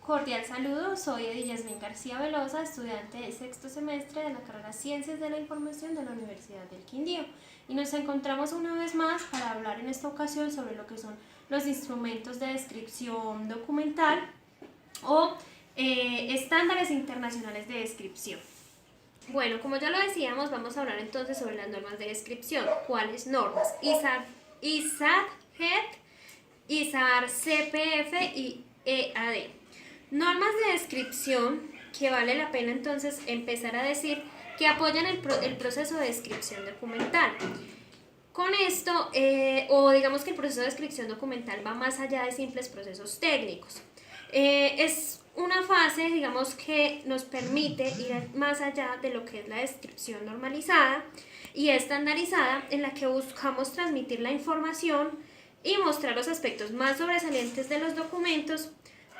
Cordial saludo, soy Edith Yasmin García Velosa, estudiante de sexto semestre de la carrera Ciencias de la Información de la Universidad del Quindío, y nos encontramos una vez más para hablar en esta ocasión sobre lo que son los instrumentos de descripción documental o estándares internacionales de descripción. Bueno, como ya lo decíamos, vamos a hablar entonces sobre las normas de descripción. ¿Cuáles normas? ISAD-GET, ISAR-CPF y EAD. Normas de descripción que vale la pena entonces empezar a decir que apoyan el proceso de descripción documental. Con esto, o digamos que el proceso de descripción documental va más allá de simples procesos técnicos. Es una fase, digamos, que nos permite ir más allá de lo que es la descripción normalizada y estandarizada, en la que buscamos transmitir la información y mostrar los aspectos más sobresalientes de los documentos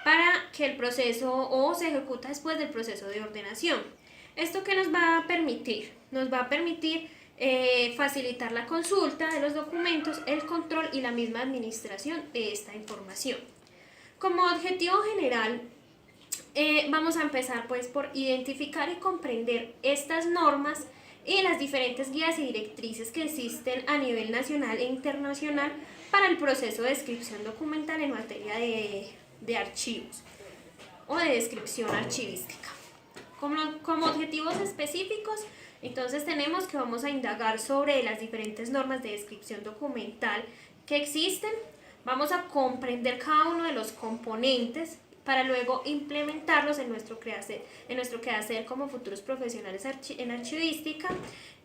para que el proceso o se ejecuta después del proceso de ordenación. ¿Esto qué nos va a permitir? Nos va a permitir facilitar la consulta de los documentos, el control y la misma administración de esta información. Como objetivo general, vamos a empezar pues por identificar y comprender estas normas y las diferentes guías y directrices que existen a nivel nacional e internacional para el proceso de descripción documental en materia de archivos o de descripción archivística. Como objetivos específicos, entonces tenemos que vamos a indagar sobre las diferentes normas de descripción documental que existen, vamos a comprender cada uno de los componentes para luego implementarlos en nuestro quehacer como futuros profesionales en archivística,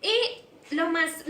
y lo más,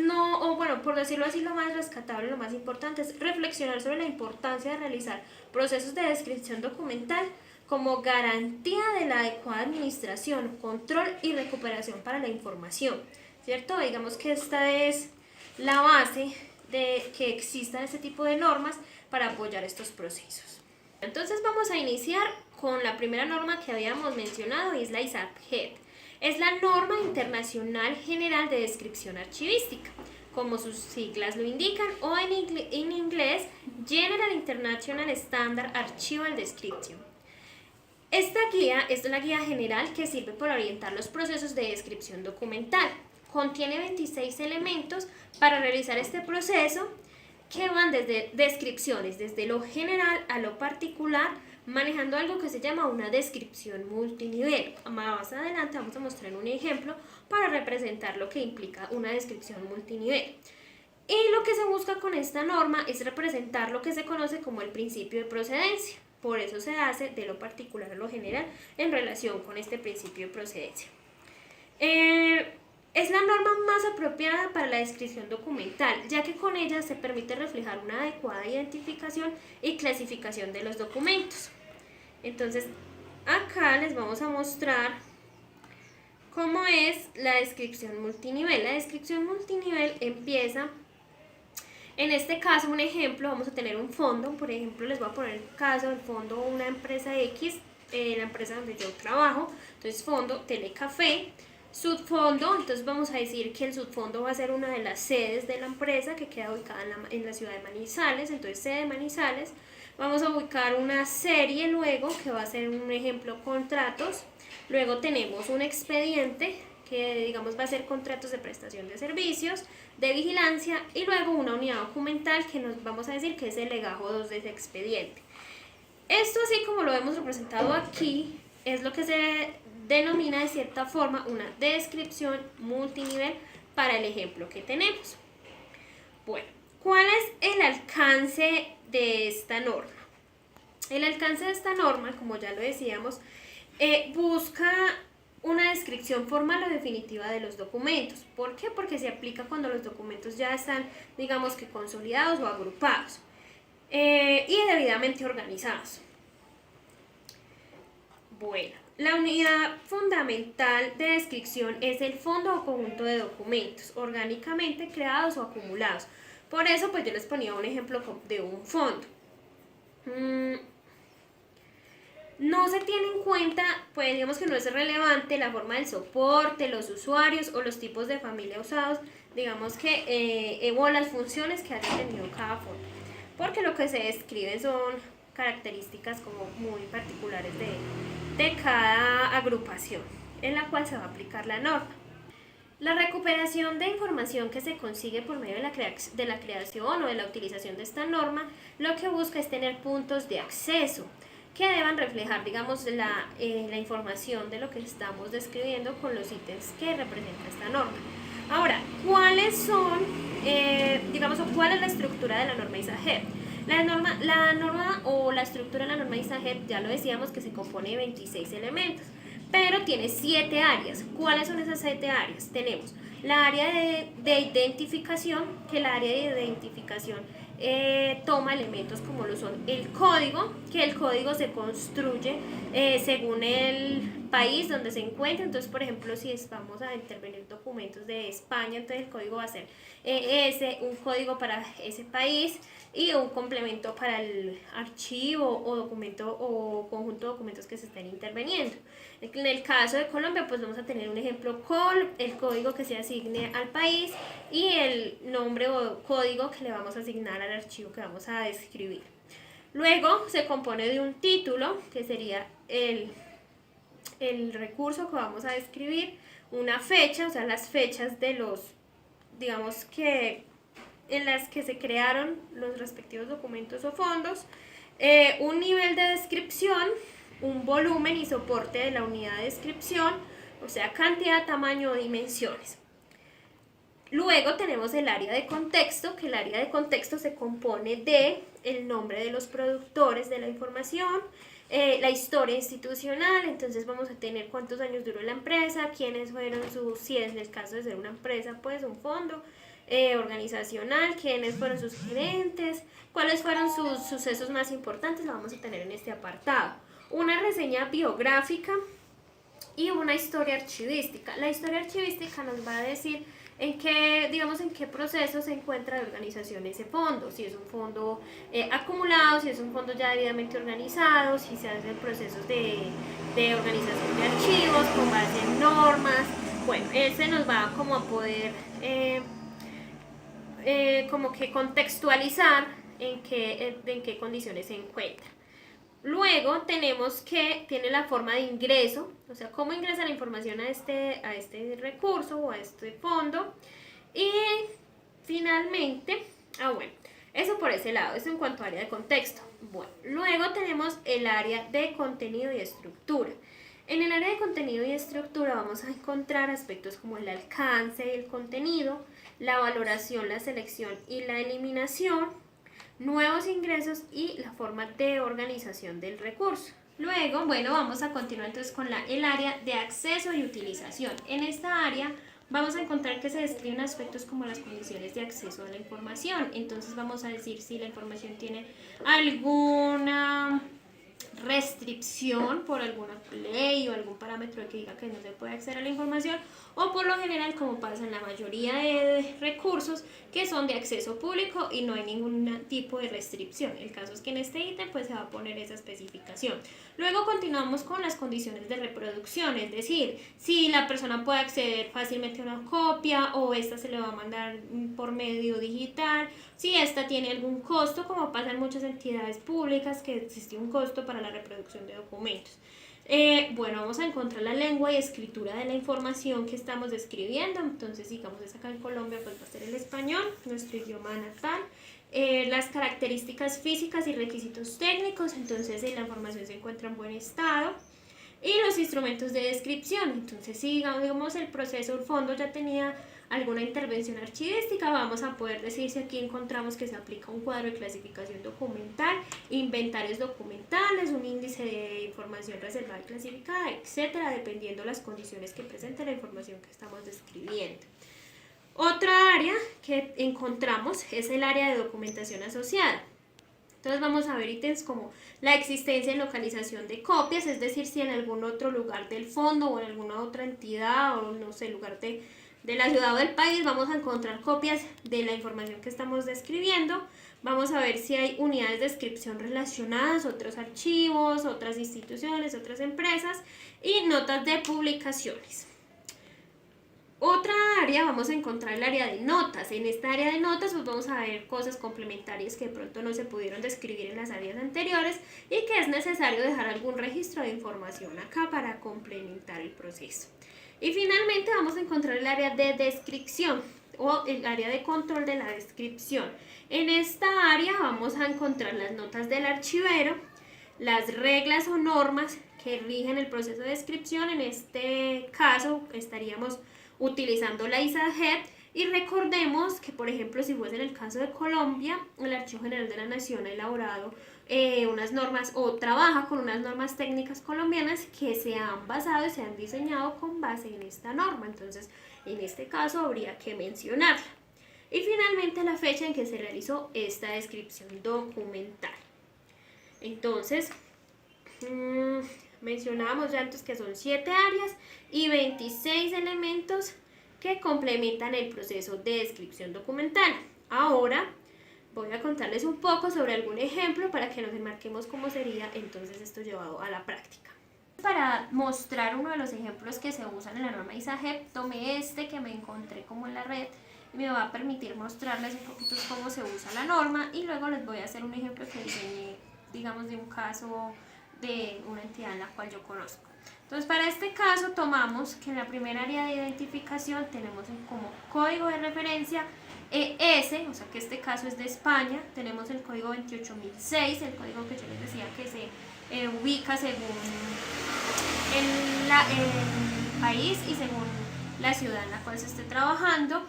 por decirlo así, lo más rescatable, lo más importante es reflexionar sobre la importancia de realizar procesos de descripción documental como garantía de la adecuada administración, control y recuperación para la información, ¿cierto? Digamos que esta es la base de que existan este tipo de normas para apoyar estos procesos. Entonces vamos a iniciar con la primera norma que habíamos mencionado, y es la ISAD-GET. Es la norma internacional general de descripción archivística, como sus siglas lo indican, o en inglés General International Standard Archival Description. Esta guía es una guía general que sirve para orientar los procesos de descripción documental. Contiene 26 elementos para realizar este proceso, que van desde descripciones, desde lo general a lo particular, manejando algo que se llama una descripción multinivel. Más adelante vamos a mostrar un ejemplo para representar lo que implica una descripción multinivel. Y lo que se busca con esta norma es representar lo que se conoce como el principio de procedencia. Por eso se hace de lo particular a lo general en relación con este principio de procedencia. Es la norma más apropiada para la descripción documental, ya que con ella se permite reflejar una adecuada identificación y clasificación de los documentos. Entonces, acá les vamos a mostrar cómo es la descripción multinivel. La descripción multinivel empieza, en este caso, un ejemplo, vamos a tener un fondo. Por ejemplo, les voy a poner el caso del fondo de una empresa X, la empresa donde yo trabajo. Entonces, fondo Telecafé. Subfondo, entonces vamos a decir que el subfondo va a ser una de las sedes de la empresa que queda ubicada en la ciudad de Manizales, entonces sede de Manizales. Vamos a ubicar una serie luego, que va a ser un ejemplo contratos. Luego tenemos un expediente, que digamos va a ser contratos de prestación de servicios, de vigilancia, y luego una unidad documental que nos vamos a decir que es el legajo 2 de ese expediente. Esto, así como lo hemos representado aquí, es lo que se denomina de cierta forma una descripción multinivel para el ejemplo que tenemos. Bueno, ¿cuál es el alcance de esta norma? El alcance de esta norma, como ya lo decíamos, busca una descripción formal o definitiva de los documentos. ¿Por qué? Porque se aplica cuando los documentos ya están, digamos que consolidados o agrupados y debidamente organizados. Bueno, la unidad fundamental de descripción es el fondo o conjunto de documentos orgánicamente creados o acumulados. Por eso pues yo les ponía un ejemplo de un fondo. No se tiene en cuenta, pues digamos que no es relevante la forma del soporte, los usuarios o los tipos de familia usados, digamos que o las funciones que haya tenido cada fondo, porque lo que se describe son características como muy particulares de cada agrupación en la cual se va a aplicar la norma. La recuperación de información que se consigue por medio de la creación o de la utilización de esta norma, lo que busca es tener puntos de acceso que deban reflejar, digamos, la información de lo que estamos describiendo con los ítems que representa esta norma. Ahora, ¿cuáles son, digamos, o cuál es la estructura de la norma ISAGEP? La norma o la estructura de la norma ISAGEP, ya lo decíamos, que se compone de 26 elementos, pero tiene 7 áreas. ¿Cuáles son esas 7 áreas? Tenemos la área de identificación, que el área de identificación toma elementos como lo son el código, que el código se construye según el país donde se encuentra. Entonces, por ejemplo, si vamos a intervenir documentos de España, entonces el código va a ser un código para ese país y un complemento para el archivo o documento o conjunto de documentos que se estén interviniendo. En el caso de Colombia, pues vamos a tener un ejemplo con el código que se asigne al país y el nombre o código que le vamos a asignar al archivo que vamos a describir. Luego se compone de un título, que sería el recurso que vamos a describir, una fecha, o sea, las fechas de los, digamos que en las que se crearon los respectivos documentos o fondos, un nivel de descripción, un volumen y soporte de la unidad de descripción, o sea, cantidad, tamaño o dimensiones. Luego tenemos el área de contexto, que el área de contexto se compone de el nombre de los productores de la información, la historia institucional, entonces vamos a tener cuántos años duró la empresa, quiénes fueron si es el caso de ser una empresa, pues un fondo organizacional, quiénes fueron sus gerentes, cuáles fueron sus sucesos más importantes, lo vamos a tener en este apartado. Una reseña biográfica y una historia archivística. La historia archivística nos va a decir en qué proceso se encuentra de organización ese fondo, si es un fondo acumulado, si es un fondo ya debidamente organizado, si se hacen procesos de organización de archivos con base en normas. Bueno, ese nos va como a poder como que contextualizar en qué condiciones se encuentra. Luego tenemos que tiene la forma de ingreso, o sea, cómo ingresa la información a este recurso o a este fondo. Y finalmente, bueno, eso por ese lado, eso en cuanto a área de contexto. Bueno, luego tenemos el área de contenido y estructura. En el área de contenido y estructura vamos a encontrar aspectos como el alcance del contenido, la valoración, la selección y la eliminación, nuevos ingresos y la forma de organización del recurso. Luego, bueno, vamos a continuar entonces con el área de acceso y utilización. En esta área vamos a encontrar que se describen aspectos como las condiciones de acceso a la información. Entonces vamos a decir si la información tiene alguna restricción por alguna ley o algún parámetro que diga que no se puede acceder a la información, o por lo general, como pasa en la mayoría de recursos, que son de acceso público y no hay ningún tipo de restricción. El caso es que en este ítem pues se va a poner esa especificación. Luego continuamos con las condiciones de reproducción, es decir, si la persona puede acceder fácilmente a una copia o esta se le va a mandar por medio digital, si esta tiene algún costo, como pasa en muchas entidades públicas que existe un costo para la reproducción de documentos. Bueno, vamos a encontrar la lengua y escritura de la información que estamos describiendo. Entonces, digamos, es acá en Colombia, pues va a ser el español, nuestro idioma natal. Las características físicas y requisitos técnicos, entonces si la información se encuentra en buen estado. Y los instrumentos de descripción, entonces si digamos el proceso, el fondo ya tenía alguna intervención archivística, vamos a poder decir si aquí encontramos que se aplica un cuadro de clasificación documental, inventarios documentales, un índice de información reservada y clasificada, etcétera, dependiendo las condiciones que presente la información que estamos describiendo. Otra área que encontramos es el área de documentación asociada. Entonces vamos a ver ítems como la existencia y localización de copias, es decir, si en algún otro lugar del fondo o en alguna otra entidad o no sé, lugar de la ciudad o del país vamos a encontrar copias de la información que estamos describiendo. Vamos a ver si hay unidades de descripción relacionadas, otros archivos, otras instituciones, otras empresas y notas de publicaciones. Otra área, vamos a encontrar el área de notas. En esta área de notas pues vamos a ver cosas complementarias que de pronto no se pudieron describir en las áreas anteriores y que es necesario dejar algún registro de información acá para complementar el proceso. Y finalmente vamos a encontrar el área de descripción o el área de control de la descripción. En esta área vamos a encontrar las notas del archivero, las reglas o normas que rigen el proceso de descripción. En este caso estaríamos utilizando la ISAGEP y recordemos que, por ejemplo, si fuese en el caso de Colombia, el Archivo General de la Nación ha elaborado unas normas o trabaja con unas normas técnicas colombianas que se han basado y se han diseñado con base en esta norma. Entonces, en este caso habría que mencionarla. Y finalmente la fecha en que se realizó esta descripción documental. Entonces, mencionábamos ya antes que son 7 áreas y 26 elementos que complementan el proceso de descripción documental. Ahora voy a contarles un poco sobre algún ejemplo para que nos enmarquemos cómo sería entonces esto llevado a la práctica. Para mostrar uno de los ejemplos que se usan en la norma ISAGEP, tomé este que me encontré como en la red y me va a permitir mostrarles un poquito cómo se usa la norma y luego les voy a hacer un ejemplo que diseñé, digamos, de un caso de una entidad en la cual yo conozco. Entonces, para este caso tomamos que en la primera área de identificación tenemos como código de referencia ES, o sea que este caso es de España, tenemos el código 28006, el código que yo les decía que se ubica según el país y según la ciudad en la cual se esté trabajando.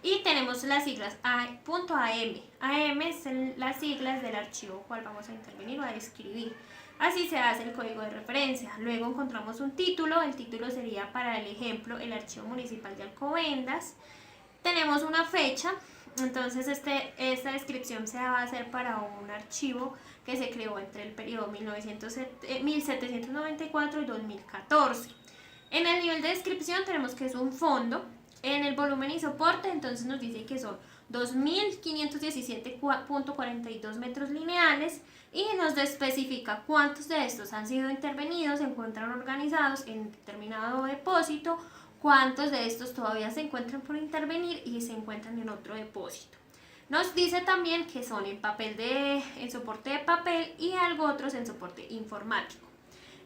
Y tenemos las siglas .am. AM son las siglas del archivo cual vamos a intervenir o a escribir. Así se hace el código de referencia. Luego encontramos un título. El título sería, para el ejemplo, el Archivo Municipal de Alcobendas. Tenemos una fecha. Entonces esta descripción se va a hacer para un archivo que se creó entre el periodo 1794 y 2014. En el nivel de descripción tenemos que es un fondo. En el volumen y soporte, entonces nos dice que son 2.517.42 metros lineales y nos especifica cuántos de estos han sido intervenidos, se encuentran organizados en determinado depósito, cuántos de estos todavía se encuentran por intervenir y se encuentran en otro depósito. Nos dice también que son en soporte de papel y algo otros en soporte informático.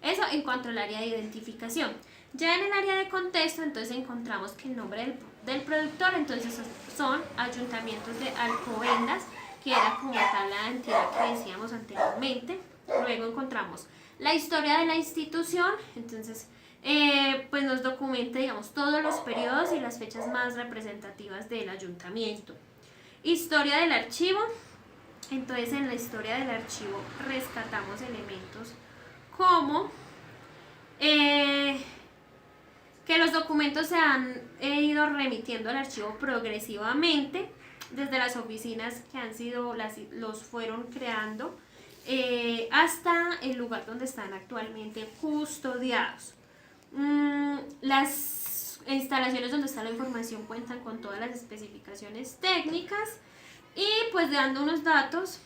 Eso en cuanto al área de identificación. Ya en el área de contexto, entonces encontramos que el nombre del productor, entonces son Ayuntamientos de Alcobendas, que era como tal la entidad que decíamos anteriormente. Luego encontramos la historia de la institución, entonces pues nos documenta, digamos, todos los periodos y las fechas más representativas del ayuntamiento. Historia del archivo, entonces en la historia del archivo rescatamos elementos como que los documentos se han ido remitiendo al archivo progresivamente desde las oficinas que los fueron creando hasta el lugar donde están actualmente custodiados. Las instalaciones donde está la información cuentan con todas las especificaciones técnicas y pues dando unos datos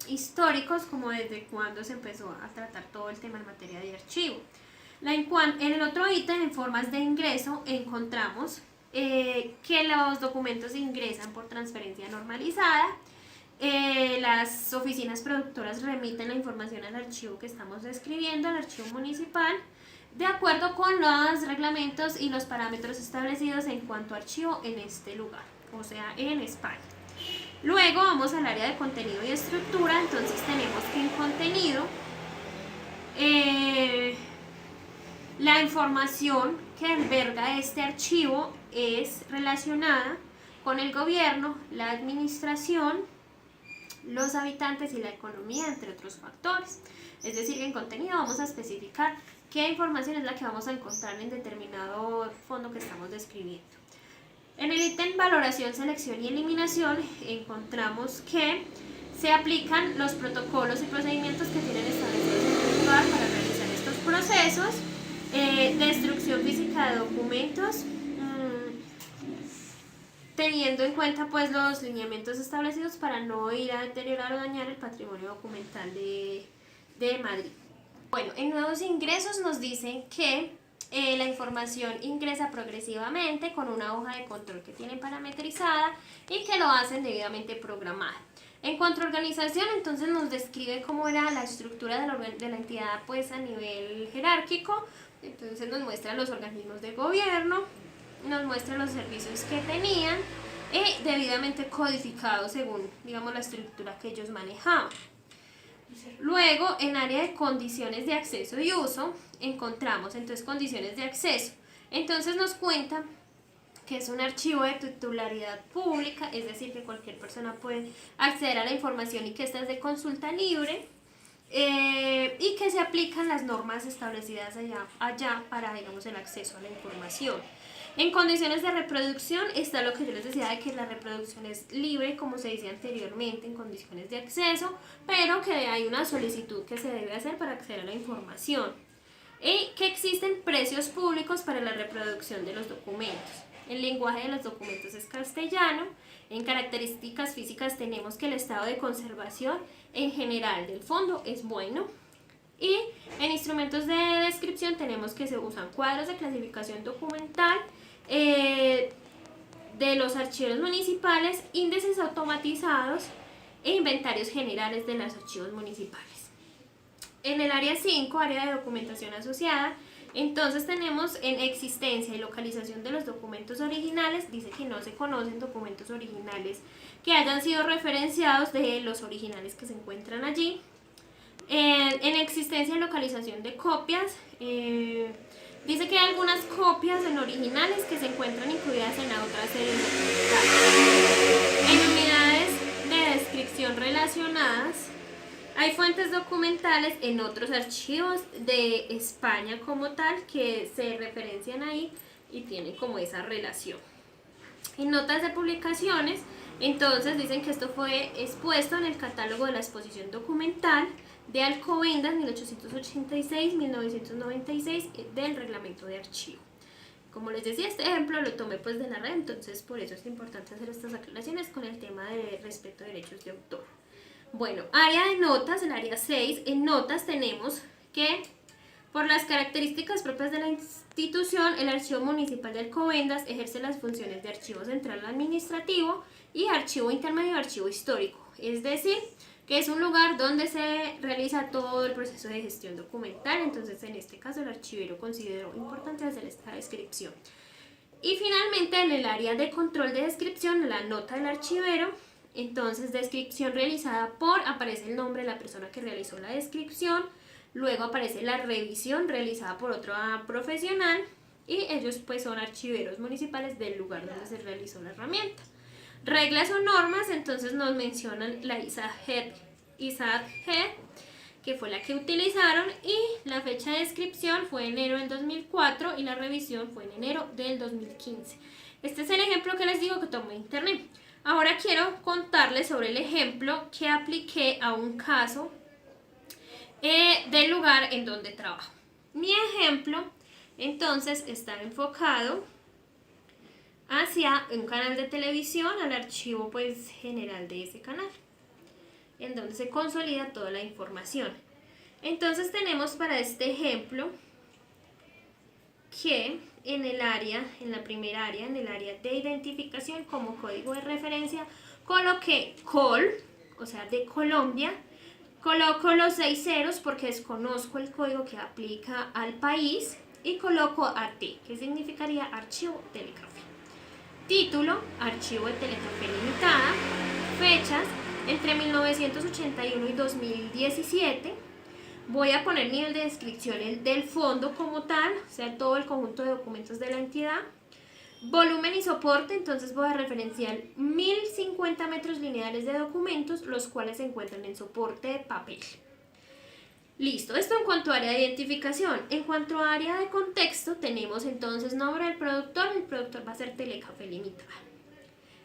históricos como desde cuándo se empezó a tratar todo el tema en materia de archivo. En el otro ítem, en formas de ingreso, encontramos que los documentos se ingresan por transferencia normalizada. Las oficinas productoras remiten la información al archivo que estamos describiendo, al archivo municipal, de acuerdo con los reglamentos y los parámetros establecidos en cuanto a archivo en este lugar, o sea, en España. Luego vamos al área de contenido y estructura. Entonces tenemos que en contenido la información que alberga este archivo es relacionada con el gobierno, la administración, los habitantes y la economía, entre otros factores. Es decir, que en contenido vamos a especificar qué información es la que vamos a encontrar en determinado fondo que estamos describiendo. En el ítem valoración, selección y eliminación encontramos que se aplican los protocolos y procedimientos que tienen establecidos en el lugar para realizar estos procesos. Destrucción física de documentos, teniendo en cuenta pues los lineamientos establecidos para no ir a deteriorar o dañar el patrimonio documental de Madrid. Bueno, en nuevos ingresos nos dicen que la información ingresa progresivamente con una hoja de control que tienen parametrizada y que lo hacen debidamente programada. En cuanto a organización, entonces nos describe cómo era la estructura de la entidad pues a nivel jerárquico. Entonces nos muestra los organismos de gobierno, nos muestra los servicios que tenían y debidamente codificados según, digamos, la estructura que ellos manejaban. Luego, en área de condiciones de acceso y uso, encontramos entonces condiciones de acceso. Entonces nos cuenta que es un archivo de titularidad pública, es decir, que cualquier persona puede acceder a la información y que esta es de consulta libre, y que se aplican las normas establecidas allá para, digamos, el acceso a la información. En condiciones de reproducción está lo que yo les decía de que la reproducción es libre, como se decía anteriormente, en condiciones de acceso, pero que hay una solicitud que se debe hacer para acceder a la información. Y que existen precios públicos para la reproducción de los documentos. El lenguaje de los documentos es castellano. En características físicas tenemos que el estado de conservación en general del fondo es bueno. Y en instrumentos de descripción tenemos que se usan cuadros de clasificación documental, de los archivos municipales, índices automatizados e inventarios generales de los archivos municipales. En el área 5, área de documentación asociada, entonces tenemos en existencia y localización de los documentos originales. Dice que no se conocen documentos originales que hayan sido referenciados de los originales que se encuentran allí. En existencia y localización de copias, dice que hay algunas copias en originales que se encuentran incluidas en la otra serie documental. En unidades de descripción relacionadas, hay fuentes documentales en otros archivos de España como tal que se referencian ahí y tienen como esa relación. En notas de publicaciones, entonces dicen que esto fue expuesto en el catálogo de la exposición documental de Alcobendas 1886-1996 del reglamento de archivo. Como les decía, este ejemplo lo tomé pues de la red, entonces por eso es importante hacer estas aclaraciones con el tema de respeto de derechos de autor. Bueno, área de notas, el área 6, en notas tenemos que por las características propias de la institución, el Archivo Municipal de Alcobendas ejerce las funciones de archivo central administrativo y archivo intermedio, archivo histórico, es decir, que es un lugar donde se realiza todo el proceso de gestión documental. Entonces en este caso el archivero consideró importante hacer esta descripción. Y finalmente en el área de control de descripción, la nota del archivero, entonces descripción realizada por, aparece el nombre de la persona que realizó la descripción, luego aparece la revisión realizada por otro profesional y ellos pues son archiveros municipales del lugar donde se realizó la herramienta. Reglas o normas, entonces nos mencionan la ISAGED, que fue la que utilizaron, y la fecha de descripción fue enero del 2004 y la revisión fue en enero del 2015. Este es el ejemplo que les digo que tomé en internet. Ahora quiero contarles sobre el ejemplo que apliqué a un caso del lugar en donde trabajo. Mi ejemplo entonces está enfocado hacia un canal de televisión, al archivo pues general de ese canal, en donde se consolida toda la información. Entonces tenemos para este ejemplo que en la primera área, en el área de identificación como código de referencia, coloqué COL, o sea de Colombia, coloco los 6 ceros porque desconozco el código que aplica al país y coloco AT, que significaría Archivo Telecafé. Título, Archivo de Telecafé Limitada. Fechas, entre 1981 y 2017. Voy a poner nivel de descripción del fondo como tal, o sea, todo el conjunto de documentos de la entidad. Volumen y soporte, entonces voy a referenciar 1050 metros lineales de documentos, los cuales se encuentran en soporte de papel. Listo, esto en cuanto a área de identificación. En cuanto a área de contexto, tenemos entonces nombre del productor, el productor va a ser Telecafé Limitada.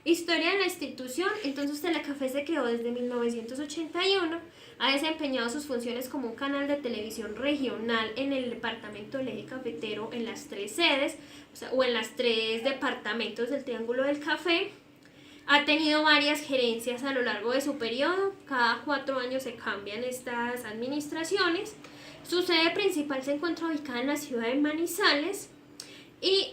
Historia de la institución, entonces Telecafé se creó desde 1981, ha desempeñado sus funciones como un canal de televisión regional en el departamento del eje cafetero en las 3 sedes, o en las 3 departamentos del Triángulo del Café. Ha tenido varias gerencias a lo largo de su periodo, cada 4 años se cambian estas administraciones. Su sede principal se encuentra ubicada en la ciudad de Manizales y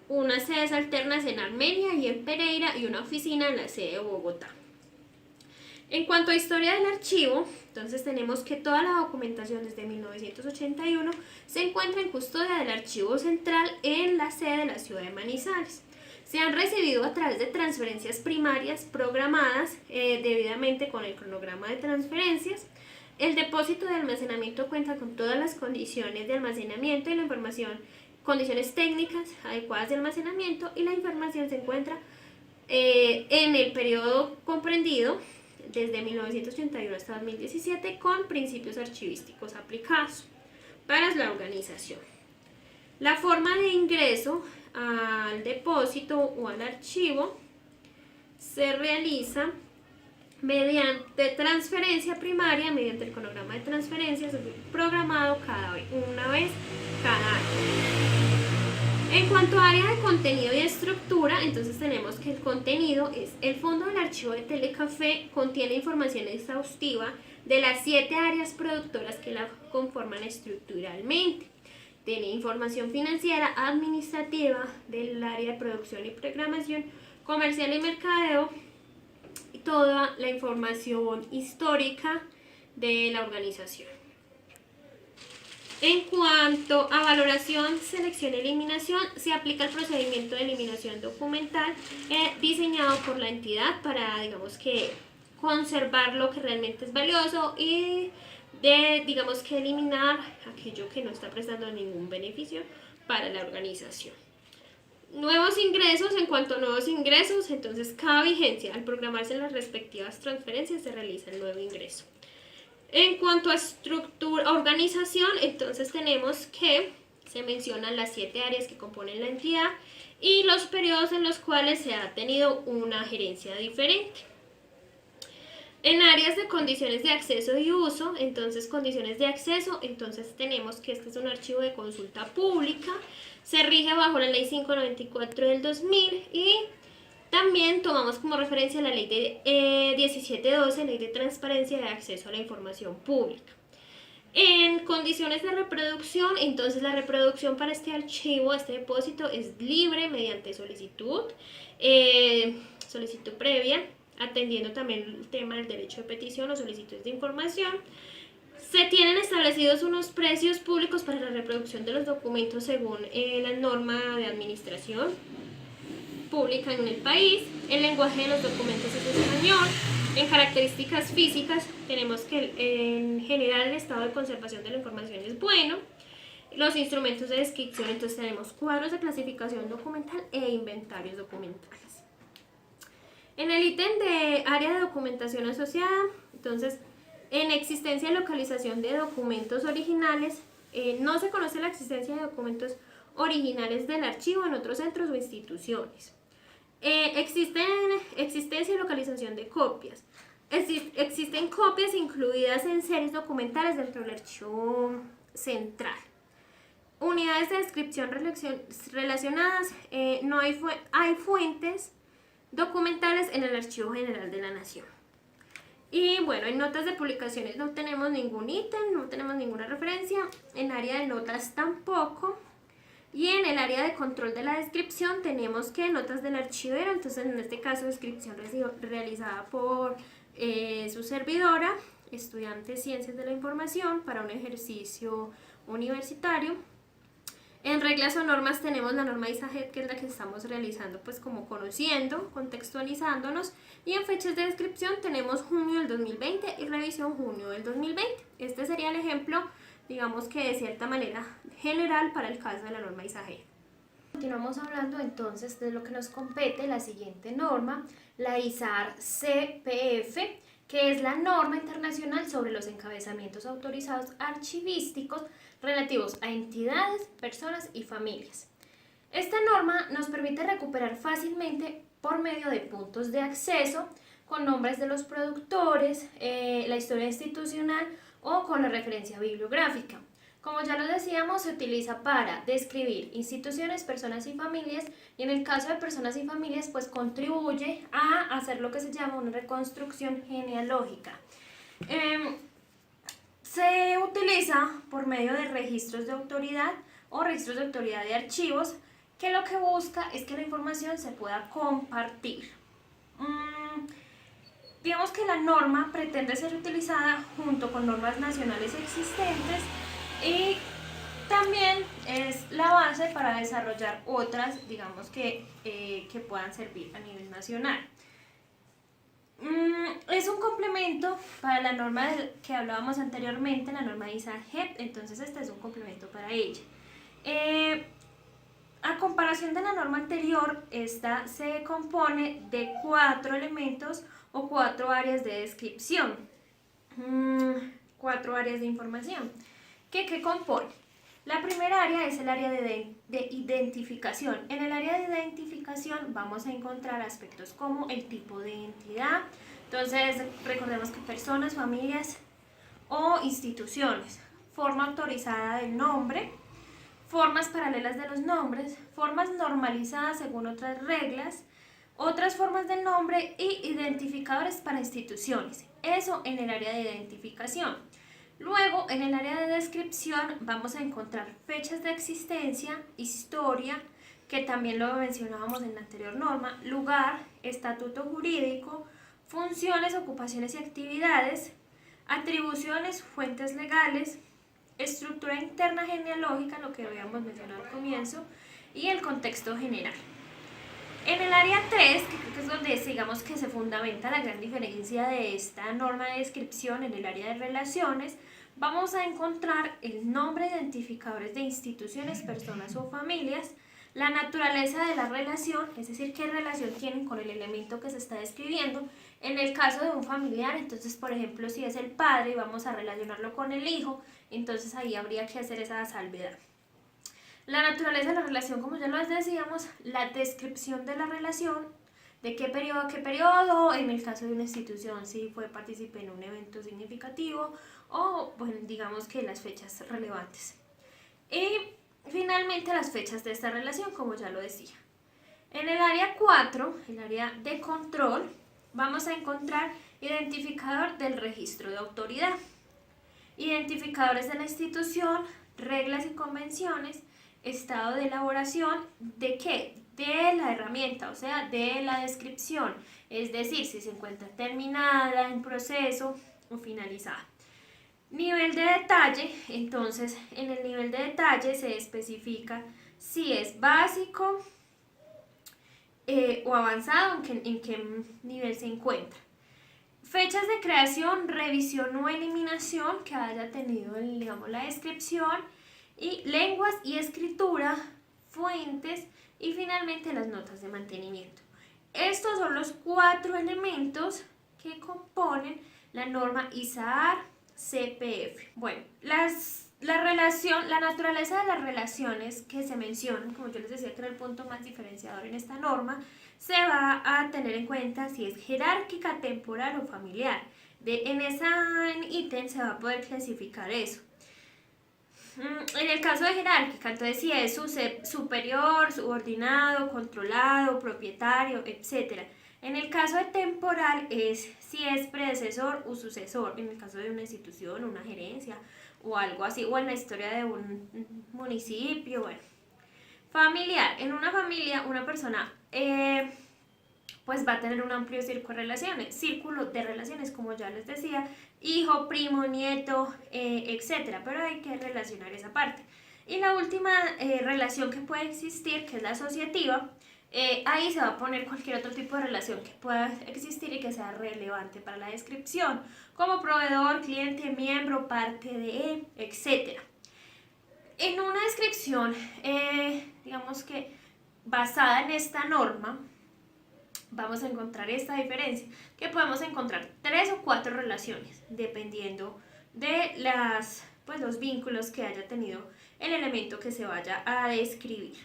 unas sedes alternas en Armenia y en Pereira y una oficina en la sede de Bogotá. En cuanto a historia del archivo, entonces tenemos que toda la documentación desde 1981 se encuentra en custodia del Archivo Central en la sede de la ciudad de Manizales. Se han recibido a través de transferencias primarias programadas debidamente con el cronograma de transferencias. El depósito de almacenamiento cuenta con todas las condiciones de almacenamiento y la información, condiciones técnicas adecuadas de almacenamiento, y la información se encuentra en el periodo comprendido desde 1981 hasta 2017 con principios archivísticos aplicados para la organización. La forma de ingreso al depósito o al archivo se realiza mediante transferencia primaria, mediante el cronograma de transferencias programado una vez cada año. En cuanto a área de contenido y estructura, entonces tenemos que el contenido es el fondo del archivo de Telecafé, contiene información exhaustiva de las 7 áreas productoras que la conforman estructuralmente. Tiene información financiera, administrativa, del área de producción y programación, comercial y mercadeo, y toda la información histórica de la organización. En cuanto a valoración, selección y eliminación, se aplica el procedimiento de eliminación documental diseñado por la entidad para, digamos que, conservar lo que realmente es valioso y digamos que eliminar aquello que no está prestando ningún beneficio para la organización. Nuevos ingresos, en cuanto a nuevos ingresos, entonces cada vigencia al programarse las respectivas transferencias se realiza el nuevo ingreso. En cuanto a estructura, organización, entonces tenemos que se mencionan las 7 áreas que componen la entidad y los periodos en los cuales se ha tenido una gerencia diferente. En áreas de condiciones de acceso y uso, entonces condiciones de acceso, entonces tenemos que este es un archivo de consulta pública, se rige bajo la ley 594 del 2000 y también tomamos como referencia la ley de 1712, ley de transparencia y de acceso a la información pública. En condiciones de reproducción, entonces la reproducción para este archivo, este depósito, es libre mediante solicitud previa, atendiendo también el tema del derecho de petición o solicitudes de información. Se tienen establecidos unos precios públicos para la reproducción de los documentos según la norma de administración pública en el país. El lenguaje de los documentos es español. En características físicas tenemos que en general el estado de conservación de la información es bueno. Los instrumentos de descripción, entonces tenemos cuadros de clasificación documental e inventarios documentales. En el ítem de área de documentación asociada, entonces en existencia y localización de documentos originales, no se conoce la existencia de documentos originales del archivo en otros centros o instituciones. Existencia y localización de copias. Existen copias incluidas en series documentales dentro del archivo central. Unidades de descripción relacionadas. No hay fuentes documentales en el Archivo General de la Nación. Y bueno, en notas de publicaciones no tenemos ningún ítem, no tenemos ninguna referencia. En área de notas tampoco. Y en el área de control de la descripción tenemos que notas del archivero, entonces en este caso descripción realizada por su servidora, estudiante de Ciencias de la Información para un ejercicio universitario. En reglas o normas tenemos la norma ISAGED, que es la que estamos realizando pues como conociendo, contextualizándonos, y en fechas de descripción tenemos junio del 2020 y revisión junio del 2020. Este sería el ejemplo, digamos que de cierta manera general para el caso de la norma ISAGED. Continuamos hablando entonces de lo que nos compete la siguiente norma, la ISAR CPF, que es la norma internacional sobre los encabezamientos autorizados archivísticos relativos a entidades, personas y familias. Esta norma nos permite recuperar fácilmente por medio de puntos de acceso con nombres de los productores, la historia institucional o con la referencia bibliográfica. Como ya lo decíamos, se utiliza para describir instituciones, personas y familias, y en el caso de personas y familias, pues contribuye a hacer lo que se llama una reconstrucción genealógica. Se utiliza por medio de registros de autoridad o registros de autoridad de archivos, que lo que busca es que la información se pueda compartir. Digamos que la norma pretende ser utilizada junto con normas nacionales existentes y también es la base para desarrollar otras, digamos que puedan servir a nivel nacional. Es un complemento para la norma que hablábamos anteriormente, la norma ISA-GEP, entonces este es un complemento para ella. A comparación de la norma anterior, esta se compone de 4 elementos o 4 áreas de descripción, 4 áreas de información. ¿Qué compone? La primera área es el área de identificación. En el área de identificación vamos a encontrar aspectos como el tipo de entidad. Entonces, recordemos que personas, familias o instituciones, forma autorizada del nombre, formas paralelas de los nombres, formas normalizadas según otras reglas, otras formas del nombre y identificadores para instituciones. Eso en el área de identificación. Luego, en el área de descripción vamos a encontrar fechas de existencia, historia, que también lo mencionábamos en la anterior norma, lugar, estatuto jurídico, funciones, ocupaciones y actividades, atribuciones, fuentes legales, estructura interna genealógica, lo que habíamos mencionado al comienzo, y el contexto general. En el área 3, que creo que es donde digamos que se fundamenta la gran diferencia de esta norma de descripción en el área de relaciones, vamos a encontrar el nombre, identificadores de instituciones, personas o familias, la naturaleza de la relación, es decir, qué relación tienen con el elemento que se está describiendo. En el caso de un familiar, entonces, por ejemplo, si es el padre y vamos a relacionarlo con el hijo, entonces ahí habría que hacer esa salvedad. La naturaleza de la relación, como ya lo decíamos, la descripción de la relación, de qué periodo a qué periodo, en el caso de una institución, si participé en un evento significativo o, bueno, digamos que las fechas relevantes. Y finalmente las fechas de esta relación, como ya lo decía. En el área 4, el área de control, vamos a encontrar identificador del registro de autoridad, identificadores de la institución, reglas y convenciones, estado de elaboración, ¿de qué? De la herramienta, o sea, de la descripción, es decir, si se encuentra terminada, en proceso o finalizada. Nivel de detalle, entonces en el nivel de detalle se especifica si es básico o avanzado, en qué nivel se encuentra. Fechas de creación, revisión o eliminación que haya tenido, digamos, la descripción, y lenguas y escritura, fuentes y finalmente las notas de mantenimiento. Estos son los 4 elementos que componen la norma ISAAR-CPF. Bueno, la naturaleza de las relaciones que se mencionan, como yo les decía que era el punto más diferenciador en esta norma, se va a tener en cuenta si es jerárquica, temporal o familiar. En ese ítem se va a poder clasificar eso. En el caso de jerárquica, entonces si es superior, subordinado, controlado, propietario, etc. En el caso de temporal es si es predecesor o sucesor, en el caso de una institución, una gerencia o algo así, o en la historia de un municipio, bueno. Familiar, en una familia una persona pues va a tener un amplio círculo de relaciones, como ya les decía, hijo, primo, nieto, etcétera, pero hay que relacionar esa parte. Y la última relación que puede existir, que es la asociativa, ahí se va a poner cualquier otro tipo de relación que pueda existir y que sea relevante para la descripción, como proveedor, cliente, miembro, parte de, etcétera. En una descripción, digamos que basada en esta norma, vamos a encontrar esta diferencia, que podemos encontrar 3 o 4 relaciones, dependiendo de los vínculos que haya tenido el elemento que se vaya a describir.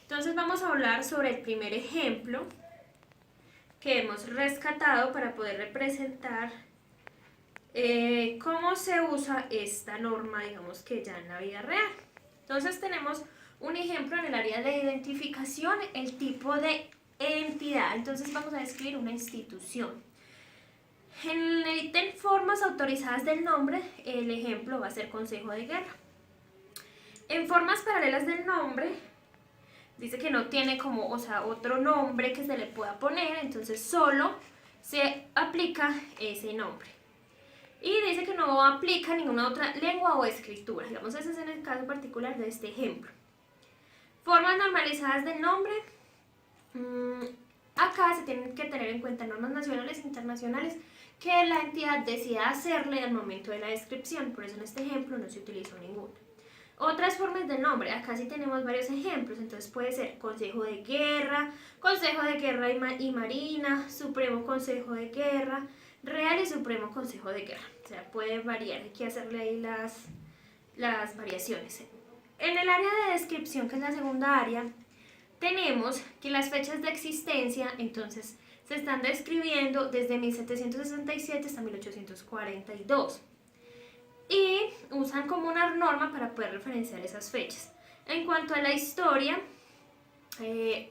Entonces vamos a hablar sobre el primer ejemplo que hemos rescatado para poder representar cómo se usa esta norma, digamos que ya en la vida real. Entonces tenemos un ejemplo en el área de identificación, el tipo de entidad. Entonces vamos a describir una institución. En el ítem formas autorizadas del nombre, el ejemplo va a ser Consejo de Guerra. En formas paralelas del nombre, dice que no tiene como, otro nombre que se le pueda poner, entonces solo se aplica ese nombre. Y dice que no aplica ninguna otra lengua o escritura. Digamos, ese es en el caso particular de este ejemplo. Formas normalizadas del nombre. Acá se tienen que tener en cuenta normas nacionales e internacionales que la entidad decida hacerle al momento de la descripción. Por eso en este ejemplo no se utilizó ninguna. Otras formas del nombre, acá sí tenemos varios ejemplos, entonces puede ser Consejo de Guerra y Marina, Supremo Consejo de Guerra, Real y Supremo Consejo de Guerra. O sea, puede variar, hay que hacerle ahí las variaciones. En el área de descripción, que es la segunda área, tenemos que las fechas de existencia, entonces, se están describiendo desde 1767 hasta 1842. Y usan como una norma para poder referenciar esas fechas. En cuanto a la historia,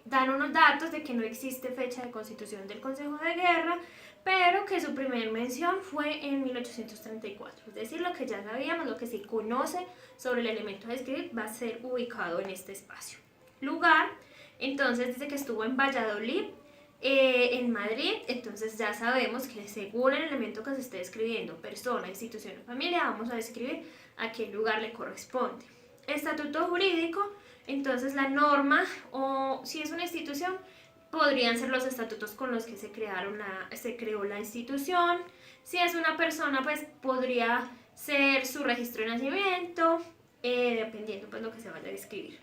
dan unos datos de que no existe fecha de constitución del Consejo de Guerra, pero que su primera mención fue en 1834. Es decir, lo que ya sabíamos, lo que se conoce sobre el elemento a describir va a ser ubicado en este espacio. Lugar, entonces dice que estuvo en Valladolid, en Madrid, entonces ya sabemos que según el elemento que se esté describiendo, persona, institución o familia, vamos a describir a qué lugar le corresponde. Estatuto jurídico, entonces la norma, o si es una institución, podrían ser los estatutos con los que se creó la institución. Si es una persona, pues podría ser su registro de nacimiento, dependiendo pues lo que se vaya a describir.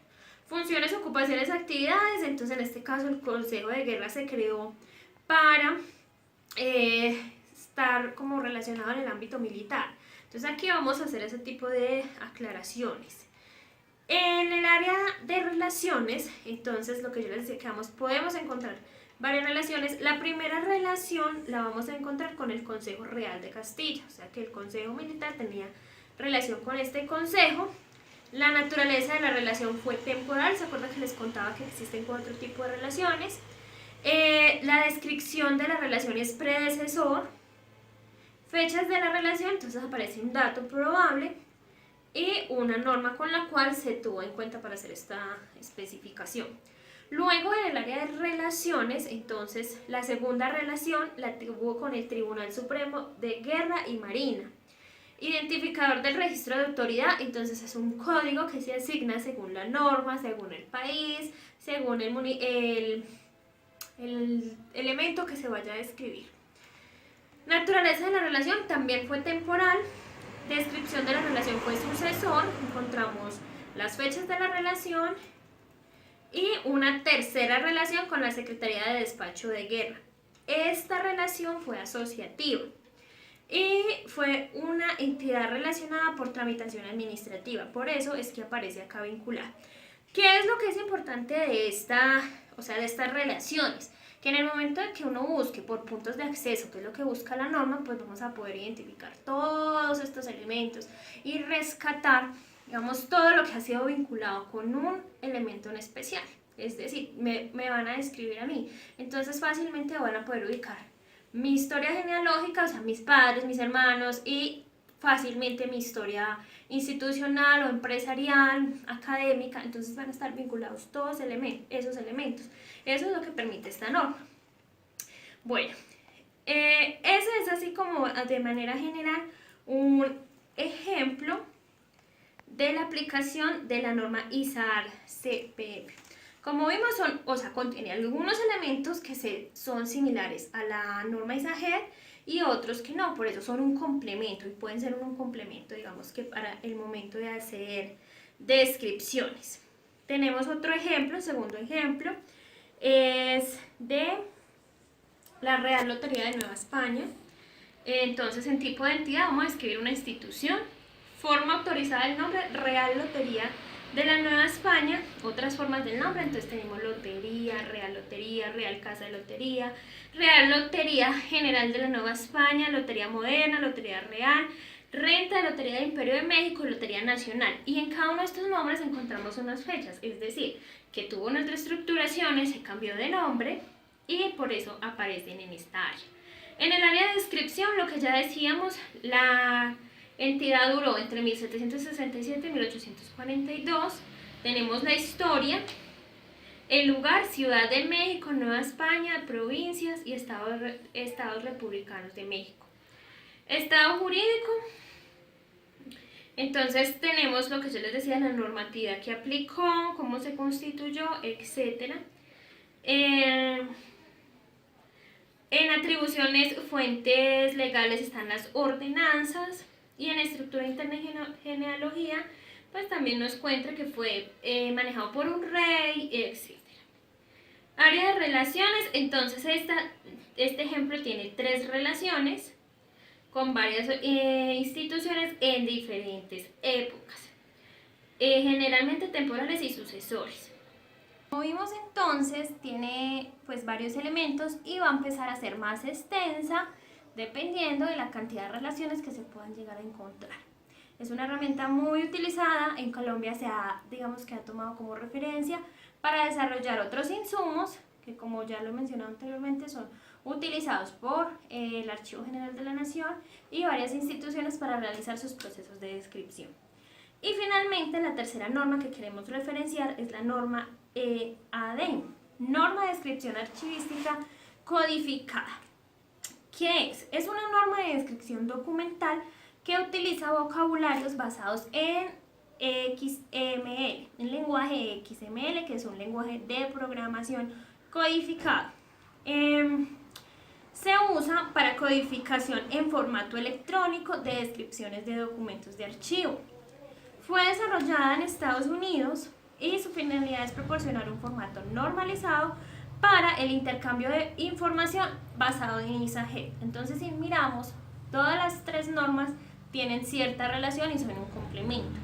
Funciones, ocupaciones, actividades, entonces en este caso el Consejo de Guerra se creó para estar como relacionado en el ámbito militar. Entonces aquí vamos a hacer ese tipo de aclaraciones. En el área de relaciones, entonces lo que yo les decía, que podemos encontrar varias relaciones. La primera relación la vamos a encontrar con el Consejo Real de Castilla, o sea que el Consejo Militar tenía relación con este consejo. La naturaleza de la relación fue temporal, ¿se acuerdan que les contaba que existen 4 tipos de relaciones? La descripción de la relación es predecesor. Fechas de la relación, entonces aparece un dato probable y una norma con la cual se tuvo en cuenta para hacer esta especificación. Luego en el área de relaciones, entonces la segunda relación la tuvo con el Tribunal Supremo de Guerra y Marina. Identificador del registro de autoridad, entonces es un código que se asigna según la norma, según el país, según el elemento que se vaya a describir. Naturaleza de la relación también fue temporal. Descripción de la relación fue sucesor, encontramos las fechas de la relación y una tercera relación con la Secretaría de Despacho de Guerra. Esta relación fue asociativa y fue una entidad relacionada por tramitación administrativa, por eso es que aparece acá vinculada. ¿Qué es lo que es importante de estas relaciones? Que en el momento en que uno busque por puntos de acceso, que es lo que busca la norma, pues vamos a poder identificar todos estos elementos y rescatar, digamos, todo lo que ha sido vinculado con un elemento en especial. Es decir, me van a describir a mí, entonces fácilmente van a poder ubicar mi historia genealógica, o sea, mis padres, mis hermanos, y fácilmente mi historia institucional o empresarial, académica, entonces van a estar vinculados todos esos elementos. Eso es lo que permite esta norma. Bueno, ese es así como de manera general un ejemplo de la aplicación de la norma ISAR-CPF. Como vimos, contiene algunos elementos que son similares a la norma ISAGED y otros que no, por eso son un complemento y pueden ser un complemento, digamos que para el momento de hacer descripciones. Tenemos otro ejemplo, segundo ejemplo, es de la Real Lotería de Nueva España. Entonces, en tipo de entidad vamos a escribir una institución, forma autorizada del nombre Real Lotería de la Nueva España, otras formas del nombre, entonces tenemos Lotería, Real Casa de Lotería, Real Lotería General de la Nueva España, Lotería Moderna, Lotería Real, Renta, Lotería del Imperio de México, Lotería Nacional. Y en cada uno de estos nombres encontramos unas fechas, es decir, que tuvo unas reestructuraciones, se cambió de nombre y por eso aparecen en esta área. En el área de descripción, lo que ya decíamos, la entidad duró entre 1767 y 1842. Tenemos la historia, el lugar, Ciudad de México, Nueva España, provincias y estados republicanos de México. Estado jurídico, entonces tenemos lo que yo les decía, la normatividad que aplicó, cómo se constituyó, etc. En atribuciones, fuentes legales están las ordenanzas y en estructura interna y genealogía, pues también nos cuenta que fue manejado por un rey, etc. Área de relaciones, entonces este ejemplo tiene 3 relaciones con varias instituciones en diferentes épocas, generalmente temporales y sucesores. Como vimos entonces, tiene pues varios elementos y va a empezar a ser más extensa dependiendo de la cantidad de relaciones que se puedan llegar a encontrar. Es una herramienta muy utilizada, en Colombia digamos que ha tomado como referencia para desarrollar otros insumos que, como ya lo he mencionado anteriormente, son utilizados por el Archivo General de la Nación y varias instituciones para realizar sus procesos de descripción. Y finalmente, la tercera norma que queremos referenciar es la norma EAD, Norma de Descripción Archivística Codificada. ¿Qué es? Es una norma de descripción documental que utiliza vocabularios basados en XML, en lenguaje XML, que es un lenguaje de programación codificado. Se usa para codificación en formato electrónico de descripciones de documentos de archivo. Fue desarrollada en Estados Unidos y su finalidad es proporcionar un formato normalizado para el intercambio de información basado en ISAGE. Entonces, si miramos, todas las 3 normas tienen cierta relación y son un complemento.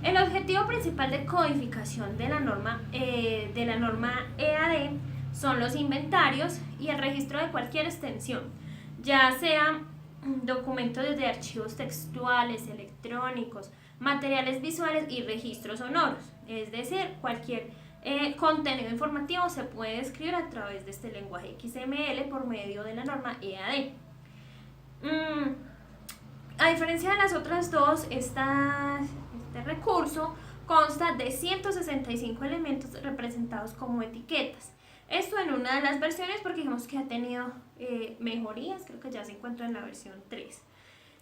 El objetivo principal de codificación de la norma EAD son los inventarios y el registro de cualquier extensión, ya sea documentos de archivos textuales, electrónicos, materiales visuales y registros sonoros, es decir, cualquier contenido informativo se puede escribir a través de este lenguaje XML por medio de la norma EAD. A diferencia de las otras dos, este recurso consta de 165 elementos representados como etiquetas. Esto en una de las versiones, porque dijimos que ha tenido mejorías, creo que ya se encuentra en la versión 3.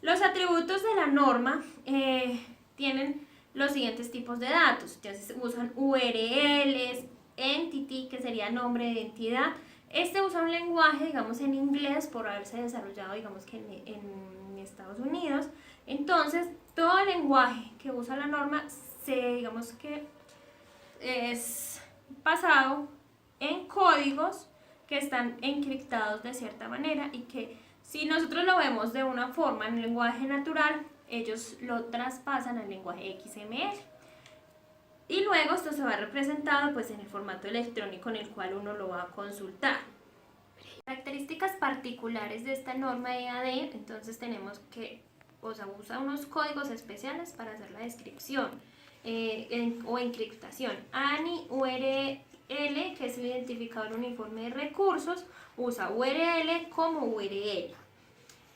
Los atributos de la norma tienen los siguientes tipos de datos. Ya se usan URLs, entity, que sería nombre de entidad. Este usa un lenguaje, digamos, en inglés por haberse desarrollado, digamos, que en Estados Unidos. Entonces, todo el lenguaje que usa la norma digamos que es basado en códigos que están encriptados de cierta manera y que, si nosotros lo vemos de una forma en el lenguaje natural, ellos lo traspasan al lenguaje XML. Y luego esto se va representado pues en el formato electrónico en el cual uno lo va a consultar. Características particulares de esta norma EAD, entonces tenemos que usa unos códigos especiales para hacer la descripción o encriptación. ANI URL, que es el identificador uniforme de recursos, usa URL como URL.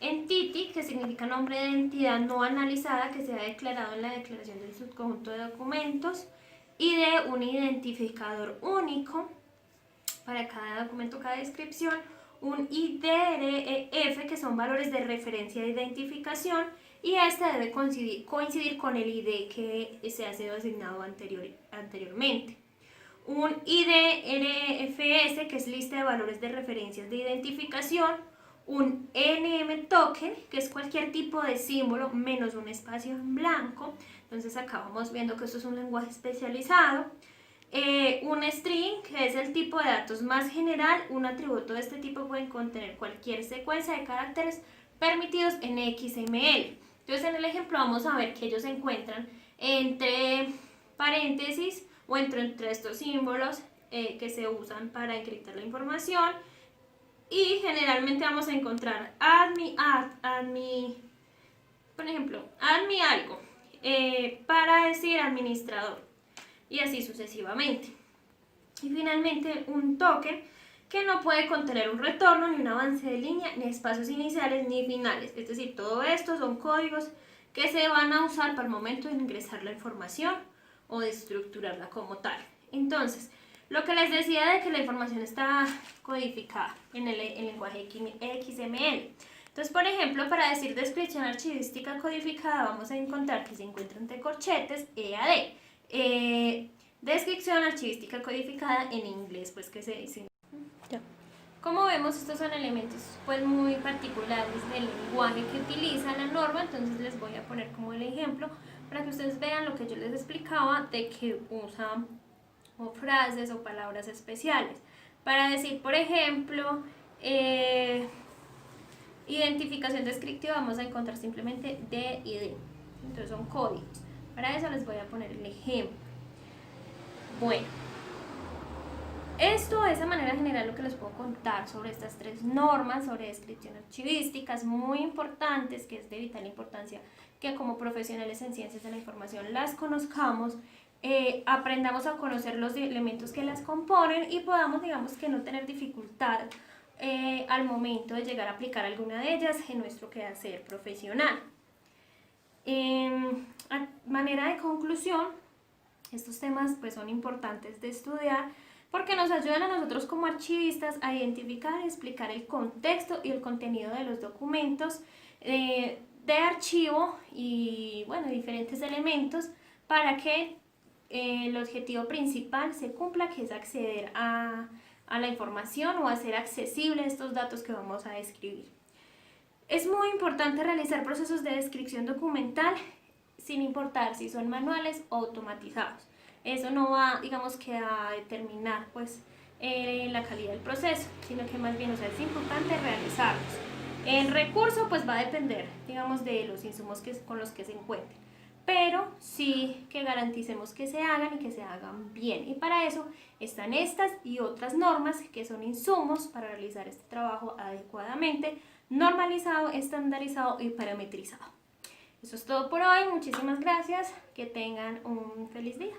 Entity, que significa nombre de entidad no analizada que se ha declarado en la declaración del subconjunto de documentos. ID, un identificador único para cada documento, cada descripción. Un IDREF, que son valores de referencia de identificación, y este debe coincidir con el ID que se ha sido asignado anteriormente. Un IDRFS, que es lista de valores de referencias de identificación. Un NM token, que es cualquier tipo de símbolo menos un espacio en blanco. Entonces acá vamos viendo que esto es un lenguaje especializado. Un string, que es el tipo de datos más general. Un atributo de este tipo puede contener cualquier secuencia de caracteres permitidos en XML. Entonces en el ejemplo vamos a ver que ellos se encuentran entre paréntesis o entre estos símbolos que se usan para encriptar la información. Y generalmente vamos a encontrar por ejemplo, admi algo, para decir administrador, y así sucesivamente. Y finalmente un token que no puede contener un retorno, ni un avance de línea, ni espacios iniciales ni finales. Es decir, todo esto son códigos que se van a usar para el momento de ingresar la información o de estructurarla como tal. Entonces, lo que les decía de que la información está codificada en el lenguaje XML. Entonces, por ejemplo, para decir descripción archivística codificada, vamos a encontrar que se encuentra entre corchetes EAD. Descripción archivística codificada en inglés, pues que se dice. Ya. Como vemos, estos son elementos pues muy particulares del lenguaje que utiliza la norma, entonces les voy a poner como el ejemplo para que ustedes vean lo que yo les explicaba de que usa o frases o palabras especiales. Para decir, por ejemplo, identificación descriptiva, vamos a encontrar simplemente D y D. Entonces son códigos. Para eso les voy a poner el ejemplo. Bueno, esto es de manera general lo que les puedo contar sobre estas tres normas sobre descripción archivística, muy importantes, que es de vital importancia que como profesionales en ciencias de la información las conozcamos, aprendamos a conocer los elementos que las componen y podamos, digamos, que no tener dificultad al momento de llegar a aplicar alguna de ellas en nuestro quehacer profesional. A manera de conclusión, estos temas pues son importantes de estudiar porque nos ayudan a nosotros como archivistas a identificar y explicar el contexto y el contenido de los documentos de archivo y bueno, diferentes elementos para que el objetivo principal se cumpla, que es acceder a la información o hacer accesible estos datos que vamos a describir. Es muy importante realizar procesos de descripción documental sin importar si son manuales o automatizados. Eso no va, digamos, que a determinar pues la calidad del proceso, sino que más bien, o sea, es importante realizarlos. El recurso pues va a depender, digamos, de los insumos con los que se encuentren, pero sí que garanticemos que se hagan y que se hagan bien. Y para eso están estas y otras normas que son insumos para realizar este trabajo adecuadamente, normalizado, estandarizado y parametrizado. Eso es todo por hoy, muchísimas gracias, que tengan un feliz día.